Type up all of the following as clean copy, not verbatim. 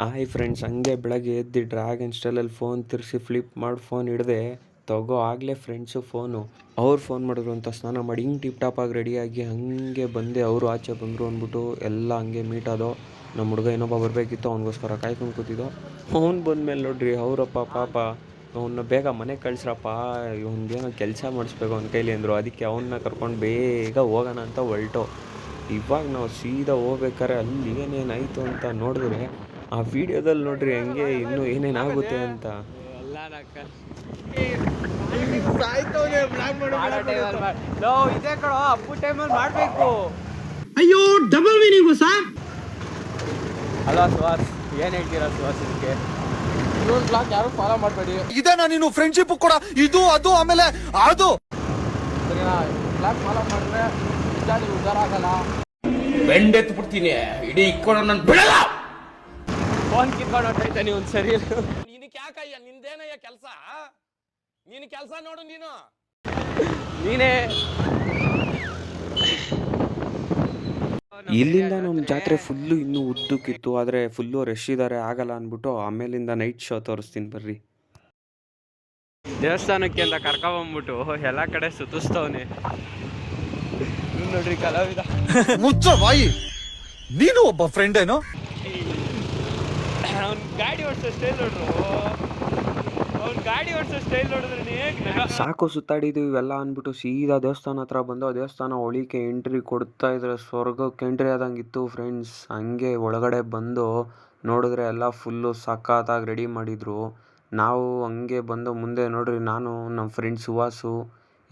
Hi friends, ಹಂಗೆ ಬೆಳಗ್ಗೆ ಎದ್ದು ಡ್ರ್ಯಾಗನ್ ಸ್ಟೈಲಲ್ಲಿ ಫೋನ್ ತಿರ್ಸಿ ಫ್ಲಿಪ್ ಮಾಡಿ ಫೋನ್ ಹಿಡ್ದೆ ತಗೋ ಆಗಲೇ ಫ್ರೆಂಡ್ಸು ಫೋನು. ಅವ್ರು ಫೋನ್ ಮಾಡಿದ್ರು ಅಂತ ಸ್ನಾನ ಮಾಡಿ ಹಿಂಗೆ ಟಿಪ್ ಟಾಪಾಗಿ ರೆಡಿಯಾಗಿ ಹಾಗೆ ಬಂದೆ. ಅವರು ಆಚೆ ಬಂದರು ಅಂದ್ಬಿಟ್ಟು ಎಲ್ಲ ಹಂಗೆ ಮೀಟ್ ಆದೋ. ನಮ್ಮ ಹುಡುಗ ಇನ್ನೊಬ್ಬ ಬರಬೇಕಿತ್ತು, ಅವ್ನಿಗೋಸ್ಕರ ಕಾಯ್ಕೊಂಡು ಕೂತಿದ್ದೋ. ಅವ್ನು ಬಂದಮೇಲೆ ನೋಡ್ರಿ ಅವರಪ್ಪ ಪಾಪ ಅವನ್ನ ಬೇಗ ಮನೆಗೆ ಕಳಿಸ್ರಪ್ಪ, ಇವ್ನಿಗೇನೋ ಕೆಲಸ ಮಾಡಿಸ್ಬೇಕು ಅವ್ನ ಕೈಲಿ ಅಂದರು. ಅದಕ್ಕೆ ಅವನ್ನ ಕರ್ಕೊಂಡು ಬೇಗ ಹೋಗೋಣ ಅಂತ ಹೊರಟು. ಇವಾಗ ನಾವು ಸೀದಾ ಹೋಗ್ಬೇಕಾರೆ ಅಲ್ಲಿ ಏನೇನಾಯಿತು ಅಂತ ನೋಡಿದ್ರೆ ಆ ವಿಡಿಯೋದಲ್ಲಿ ನೋಡ್ರಿ ಹಂಗೆ ಇನ್ನೂ ಏನೇನಾಗುತ್ತೆ ಅಂತ. ಅಯ್ಯೋ double meaning sir. Hello Suhas, ಏನು ಹೇಳ್ತೀರಾ ಸುಹಾಸ್? ಇದಕ್ಕೆ ಇನ್ನೊಂದು ಬ್ಲಾಗ್ ಯಾರು ಫಾಲೋ ಮಾಡಬೇಡಿ. ಇದೇನಾ ನೀನು ಫ್ರೆಂಡ್ಶಿಪ್ ಕೂಡ ಇದು ಅದು ಆಮೇಲೆ ಅದು ಸರಿನಾ? ಬ್ಲಾಗ್ ಫಾಲೋ ಮಾಡಿದ್ರೆ ನಿಜ ನೀವು ಉದ್ದಾರ ಆಗಲ್ಲ. ಬೆಂಡೆತ್ತು ಬಿಡ್ತೀನಿ, ಇಡೀ ಇಕ್ಕೊಂಡು ನನ್ನ ಬಿಡಲ್ಲ. ಫೋನ್ ಕಿತ್ಕೊಂಡು ಹೊಟ್ಟೈತೆ ನೀವು ಒಂದು ಸರಿ. ನಿನಗೆ ಯಾಕಯ್ಯ, ನಿಂದೇನಯ್ಯ ಕೆಲಸ? ನೀನು ಕೆಲಸ ನೋಡು, ನೀನೇ. ಇಲ್ಲಿಂದ ನಮ್ಮ ಜಾತ್ರೆ ಫುಲ್ಲು ಇನ್ನೂ ಉದ್ದಕ್ಕಿತ್ತು, ಆದರೆ ಫುಲ್ಲು ರಶ್ ಇದ್ದಾರೆ, ಆಗಲ್ಲ ಅಂದ್ಬಿಟ್ಟು ಆಮೇಲಿಂದ ನೈಟ್ ಶೋ ತೋರಿಸ್ತೀನಿ ಬರ್ರಿ. ದೇವಸ್ಥಾನಕ್ಕೆ ಅಂತ ಕರ್ಕೊಂಬಂದ್ಬಿಟ್ಟು ಎಲ್ಲ ಕಡೆ ಸುತ್ತಿಸ್ತವನೆ ನೋಡ್ರಿ ಕಲಾವಿದ. ಮುಚ್ಚ ಬಾಯಿ, ನೀನು ಒಬ್ಬ ಫ್ರೆಂಡ್ ಏನೋ. ಅವ್ನ ಗಾಡಿ ಓಡಿಸೋ ಸ್ಟೈಲ್ ನೋಡ್ರು, ಅವ್ನ ಗಾಡಿ ಓಡಿಸೋ ಸ್ಟೈಲ್ ನೋಡಿದ್ರೆ ಸಾಕು ಸುತ್ತಾಡಿದ್ದು ಇವೆಲ್ಲ ಅಂದ್ಬಿಟ್ಟು ಸೀದಾ ದೇವಸ್ಥಾನ ಹತ್ರ ಬಂದು ಆ ದೇವಸ್ಥಾನ ಒಳಿಕೆ ಎಂಟ್ರಿ ಕೊಡ್ತಾ ಇದ್ರೆ ಸ್ವರ್ಗಕ್ಕೆ ಎಂಟ್ರಿ ಆದಂಗಿತ್ತು ಫ್ರೆಂಡ್ಸ್. ಹಂಗೆ ಒಳಗಡೆ ಬಂದು ನೋಡಿದ್ರೆ ಎಲ್ಲ ಫುಲ್ಲು ಸಖತ್ತಾಗಿ ರೆಡಿ ಮಾಡಿದರು. ನಾವು ಹಂಗೆ ಬಂದು ಮುಂದೆ ನೋಡ್ರಿ, ನಾನು ನಮ್ಮ ಫ್ರೆಂಡ್ ಸುಹಾಸು,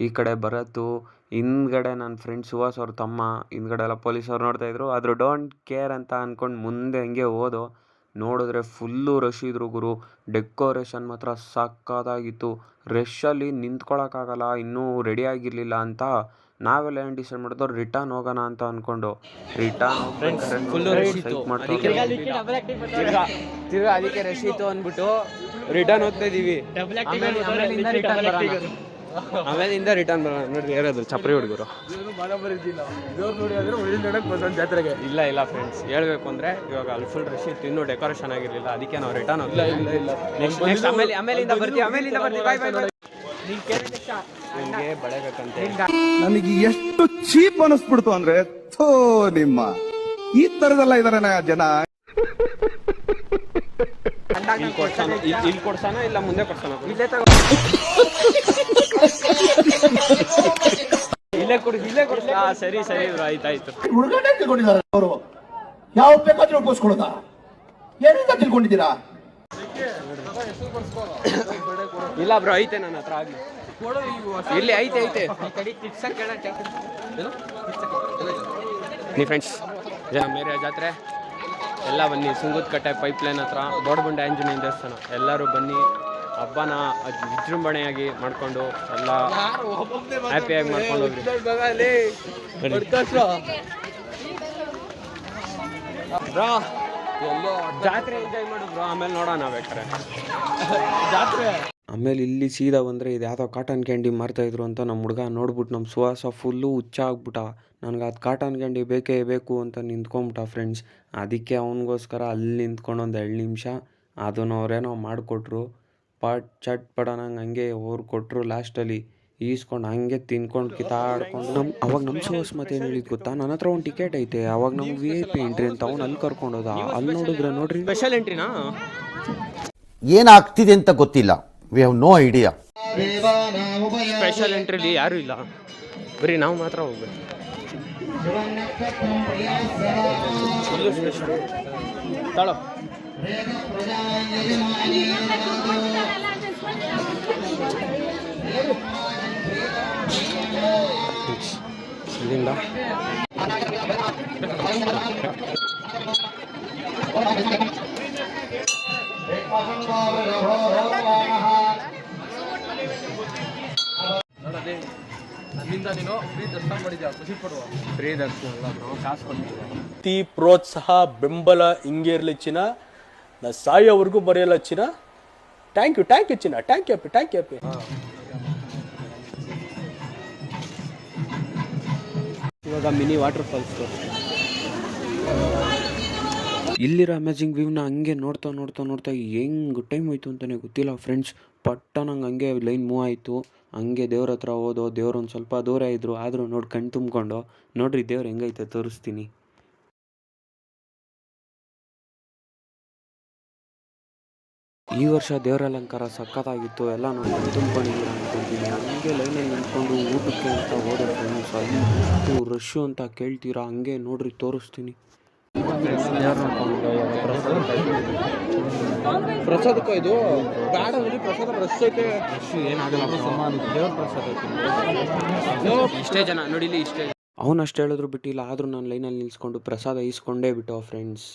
ಈ ಕಡೆ ಭರತು, ಹಿಂದ್ಗಡೆ ನನ್ನ ಫ್ರೆಂಡ್ ಸುಹಾಸ್ ಅವ್ರ ತಮ್ಮ, ಹಿಂದ್ಗಡೆ ಎಲ್ಲ ಪೊಲೀಸವ್ರು ನೋಡ್ತಾಯಿದ್ರು. ಆದರೂ ಡೋಂಟ್ ಕೇರ್ ಅಂತ ಅಂದ್ಕೊಂಡು ಮುಂದೆ ಹಂಗೆ ಹೋದೋ. ನೋಡಿದ್ರೆ ಫುಲ್ಲು ರಶ್ ಇದ್ರು ಗುರು. ಡೆಕೋರೇಷನ್ ಮಾತ್ರ ಸಕ್ಕತ್ತಾಗಿತ್ತು. ರಶಲ್ಲಿ ನಿಂತ್ಕೊಳ್ಳೋಕ್ಕಾಗಲ್ಲ, ಇನ್ನೂ ರೆಡಿ ಆಗಿರಲಿಲ್ಲ ಅಂತ ನಾವೆಲ್ಲ ಏನು ಡಿಸೈಡ್ ಮಾಡಿದ್ರು, ರಿಟರ್ನ್ ಹೋಗೋಣ ಅಂತ ಅಂದ್ಕೊಂಡು ತಿರ್ಗಾ ಅದಕ್ಕೆ ರಶ್ ಇತ್ತು ಅಂದ್ಬಿಟ್ಟು ರಿಟರ್ನ್ ಹೋಗ್ತಾ ಇದೀವಿ. ಆಮೇಲಿಂದ ರಿಟರ್ನ್ ಬರೋಣ. ನೋಡ್ರಿ ಯಾರಾದ್ರು ಚಪ್ರಿ ಹುಡುಗರು ಜಾತ್ರೆಗೆ ಇಲ್ಲ ಇಲ್ಲ ಫ್ರೆಂಡ್ಸ್, ಹೇಳ್ಬೇಕು ಅಂದರೆ ಇವಾಗ ಅಲ್ಲಿ ಫುಲ್ ರಶ್ ಇತ್ತು, ಇನ್ನೂ ಡೆಕೋರೇಷನ್ ಆಗಿರಲಿಲ್ಲ, ಅದಕ್ಕೆ ನಾವು ರಿಟರ್ನ್ ಹೋಗ್ತಾ ನೆಕ್ಸ್ಟ್ ಆಮೇಲಿಂದ ಬರ್ತೀವಿ. ಬಾಯ್ ಬಾಯ್. ನಿಮಗೆ ಬಳೆ ಬೇಕಂತೆ. ನನಗೆ ಎಷ್ಟು ಚೀಪ್ ಅನಿಸ್ಬಿಡ್ತು ಅಂದ್ರೆ, ಥೋ ನಿಮ್ಮ ಈ ತರದೆಲ್ಲ ಇದಾರೆ ಜನ. ಇಲ್ಲಿ ಕೊಡ್ಸಾನ ಇಲ್ಲ ಮುಂದೆ ಕೊಡ್ಸಾನ? ಇಲ್ಲೇ ಕೊಡ್ಸ. ಸರಿ ಸರಿ ಇವ್ರು, ಆಯ್ತಾಯ್ತು. ಹುಡುಗನೇ ತಿಳ್ಕೊಂಡಿದ್ದಾರೆ ಅವರು. ಯಾವ ಬೇಕಾದ್ರೂ ಉಪಯೋಗಿಸ್ಕೊಳ್ಳೋದ? ಏನಿಂದ ತಿಳ್ಕೊಂಡಿದ್ದೀರಾ? ಇಲ್ಲ ಬ್ರೋ, ಐತೆ ನನ್ನ ಹತ್ರ ಆಗ್ಲಿ. ಇಲ್ಲಿ ಐತೆ. ನೀ ಫ್ರೆಂಡ್ಸ್ ಮೇರೆ ಜಾತ್ರೆ ಎಲ್ಲ ಬನ್ನಿ. ಸುಂಗುದಕಟ್ಟೆ ಪೈಪ್ಲೈನ್ ಹತ್ರ ದೊಡ್ಡಬಂಡೆ ಆಂಜನೇಯ ದೇವಸ್ಥಾನ, ಎಲ್ಲರೂ ಬನ್ನಿ. ಹಬ್ಬನ ವಿಜೃಂಭಣೆಯಾಗಿ ಮಾಡಿಕೊಂಡು ಎಲ್ಲ ಹ್ಯಾಪಿಯಾಗಿ ಮಾಡ್ಕೊಂಡು ಹೋಗ್ರಿ. ಬ್ರೋ ಜಾತ್ರೆ ಎಂಜಾಯ್ ಮಾಡಿದ್ರು, ಆಮೇಲೆ ನೋಡೋಣ ಬೇಕಾರೆ ಜಾತ್ರೆ. ಆಮೇಲೆ ಇಲ್ಲಿ ಸೀದಾ ಬಂದರೆ ಇದು ಯಾವುದೋ ಕಾಟನ್ ಕ್ಯಾಂಡಿ ಮಾರ್ತಾಯಿದ್ರು ಅಂತ ನಮ್ಮ ಹುಡುಗ ನೋಡ್ಬಿಟ್ಟು ನಮ್ಮ ಸುವಾಸ ಫುಲ್ಲು ಹುಚ್ಚ ಆಗ್ಬಿಟ್ಟ. ನನಗೆ ಅದು ಕಾಟನ್ ಕ್ಯಾಂಡಿ ಬೇಕೇ ಬೇಕು ಅಂತ ನಿಂತ್ಕೊಂಬಿಟ್ಟ ಫ್ರೆಂಡ್ಸ್. ಅದಕ್ಕೆ ಅವನಿಗೋಸ್ಕರ ಅಲ್ಲಿ ನಿಂತ್ಕೊಂಡು ಒಂದು 2 ನಿಮಿಷ ಅದನ್ನು ಅವರೇನೋ ಮಾಡಿಕೊಟ್ರು. ಚಟ್ ಪಡೋಣಂಗೆ ಹಂಗೆ ಅವ್ರು ಕೊಟ್ಟರು. ಲಾಸ್ಟಲ್ಲಿ ಈಸ್ಕೊಂಡು ಹಂಗೆ ತಿನ್ಕೊಂಡು ಕಿತ್ತಾಡ್ಕೊಂಡು ಅವಾಗ ನಮ್ಮ ಸುವಾಸ್ ಮತ್ತೇನು ಹೇಳಿದ್ ಗೊತ್ತಾ, ನನ್ನ ಹತ್ರ ಒಂದು ಟಿಕೆಟ್ ಐತೆ, ಅವಾಗ ನಮ್ಗೆ VIP ಎಂಟ್ರಿ ಅಂತ ಅವ್ನು ಅಲ್ಲಿ ಕರ್ಕೊಂಡೋದ. ಅಲ್ಲಿ ನೋಡಿದ್ರೆ ನೋಡ್ರಿ ಸ್ಪೆಷಲ್ ಎಂಟ್ರಿನಾ? ಏನಾಗ್ತಿದೆ ಅಂತ ಗೊತ್ತಿಲ್ಲ. We have no idea. Special ಎಂಟ್ರಿಲಿ ಯಾರೂ ಇಲ್ಲ, ಬರೀ ನಾವು ಮಾತ್ರ ಹೋಗ್ಬೇಕು. ತಾಳೋ ಇಲ್ಲಿಂದ ನನ್ನಿಂದ ನೀನು ಫ್ರೀ ದರ್ಶನ ಮಾಡಿದ್ಯಾ, ಖುಷಿ ಪಡುವ. ಫ್ರೀ ದರ್ಶನ ಅಲ್ಲ ಬ್ರೋ, ಕಾಸು ಕೊಡ್ತೀವಿ. ಪ್ರೀತಿ ಪ್ರೋತ್ಸಾಹ ಬೆಂಬಲ ಹಿಂಗೆ ಇರಲಿ ಚಿನ್ನ, ನಾ ಸಾಯೋವರೆಗೂ ಬರೆಯಲ್ಲ ಚಿನ್ನ. ಥ್ಯಾಂಕ್ ಯು ಚಿನ್ನ, ಥ್ಯಾಂಕ್ ಯು ಅಪ್ಪಿ. ಇವಾಗ ಮಿನಿ ವಾಟರ್ ಫಾಲ್ಸ್ ಇಲ್ಲಿರೋ ಅಮೇಜಿಂಗ್ ವ್ಯೂನ ಹಂಗೆ ನೋಡ್ತಾ ನೋಡ್ತಾ ನೋಡ್ತಾ ಹೆಂಗೆ ಟೈಮ್ ಹೋಯ್ತು ಅಂತಲೇ ಗೊತ್ತಿಲ್ಲ ಫ್ರೆಂಡ್ಸ್. ಪಟ್ಟ ನಂಗೆ ಹಂಗೆ ಲೈನ್ ಮೂವ್ ಆಯಿತು. ಹಂಗೆ ದೇವ್ರ ಹತ್ರ ಹೋದೋ. ದೇವ್ರು ಒಂದು ಸ್ವಲ್ಪ ದೂರ ಇದ್ದರು, ಆದರೂ ನೋಡಿ ಕಣ್ಣು ತುಂಬಿಕೊಂಡು ನೋಡ್ರಿ ದೇವ್ರು ಹೆಂಗೈತೆ ತೋರಿಸ್ತೀನಿ. ಈ ವರ್ಷ ದೇವರ ಅಲಂಕಾರ ಸಖತ್ತಾಗಿತ್ತು. ಎಲ್ಲ ನೋಡಿ ಕಣ್ಣು ತುಂಬ್ಕೊಂಡಿದ್ದೀರ ಅಂದ್ಕೊತೀನಿ. ಹಂಗೆ ಲೈನಲ್ಲಿ ನಿಂತ್ಕೊಂಡು ಊಟಕ್ಕೆ ಅಂತ ಹೋದೆ ಫ್ರೆಂಡ್ಸ್. ಅಷ್ಟು ರಶ್ಶು ಅಂತ ಕೇಳ್ತೀರಾ, ಹಂಗೆ ನೋಡ್ರಿ ತೋರಿಸ್ತೀನಿ. ಪ್ರಸಾದಕ್ಕ ಇದು ಬೇಡ ಪ್ರಸಾದ ರಶ್ ಐತೆ. ಇಷ್ಟೇ ಜನ ನೋಡಿ, ಇಲ್ಲಿ ಇಷ್ಟೇ. ಅವನು ಅಷ್ಟು ಹೇಳಿದ್ರು ಬಿಟ್ಟಿಲ್ಲ, ಆದರೂ ನಾನು ಲೈನಲ್ಲಿ ನಿಲ್ಸ್ಕೊಂಡು ಪ್ರಸಾದ ಈಸ್ಕೊಂಡೇ ಬಿಟ್ಟು ಫ್ರೆಂಡ್ಸ್.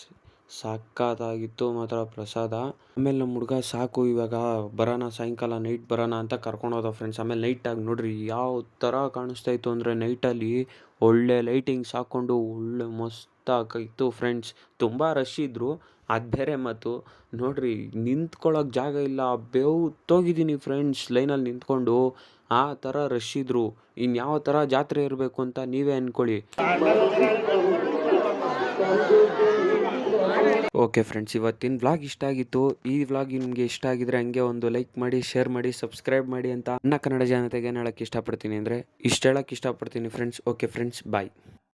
ಸಖತ್ತಾಗಿತ್ತು ಮಾತ್ರ ಪ್ರಸಾದ. ಆಮೇಲೆ ನಮ್ಮ ಹುಡುಗ ಸಾಕು ಇವಾಗ ಬರೋಣ, ಸಾಯಂಕಾಲ ನೈಟ್ ಬರೋಣ ಅಂತ ಕರ್ಕೊಂಡು ಹೋದ ಫ್ರೆಂಡ್ಸ್. ಆಮೇಲೆ ನೈಟಾಗಿ ನೋಡ್ರಿ ಯಾವ ಥರ ಕಾಣಿಸ್ತಾ ಇತ್ತು ಅಂದರೆ, ನೈಟಲ್ಲಿ ಒಳ್ಳೆ ಲೈಟಿಂಗ್ಸ್ ಹಾಕ್ಕೊಂಡು ಒಳ್ಳೆ ಮಸ್ತಾಗಿತ್ತು ಫ್ರೆಂಡ್ಸ್. ತುಂಬ ರಶ್ ಇದ್ದರು, ಅದು ಬೇರೆ ಮಾತು. ನೋಡ್ರಿ ನಿಂತ್ಕೊಳ್ಳೋಕೆ ಜಾಗ ಇಲ್ಲ, ಬೆವ್ತೋಗಿದ್ದೀನಿ ಫ್ರೆಂಡ್ಸ್ ಲೈನಲ್ಲಿ ನಿಂತ್ಕೊಂಡು. ಆ ಥರ ರಶ್ ಇದ್ದರು. ಇನ್ಯಾವ ಥರ ಜಾತ್ರೆ ಇರಬೇಕು ಅಂತ ನೀವೇ ಅಂದ್ಕೊಳ್ಳಿ. ಓಕೆ ಫ್ರೆಂಡ್ಸ್, ಇವತ್ತಿನ ವ್ಲಾಗ್ ಇಷ್ಟ ಆಗಿತ್ತು. ಈ ವ್ಲಾಗ್ ನಿಮಗೆ ಇಷ್ಟ ಆಗಿದ್ರೆ ಹಂಗೆ ಒಂದು ಲೈಕ್ ಮಾಡಿ, ಶೇರ್ ಮಾಡಿ, ಸಬ್ಸ್ಕ್ರೈಬ್ ಮಾಡಿ ಅಂತ ನನ್ನ ಕನ್ನಡ ಜನತೆಗೆ ಹೇಳೋಕ್ಕೆ ಇಷ್ಟಪಡ್ತೀನಿ. ಅಂದರೆ ಹೇಳೋಕ್ಕೆ ಇಷ್ಟಪಡ್ತೀನಿ ಫ್ರೆಂಡ್ಸ್. ಓಕೆ ಫ್ರೆಂಡ್ಸ್, ಬಾಯ್.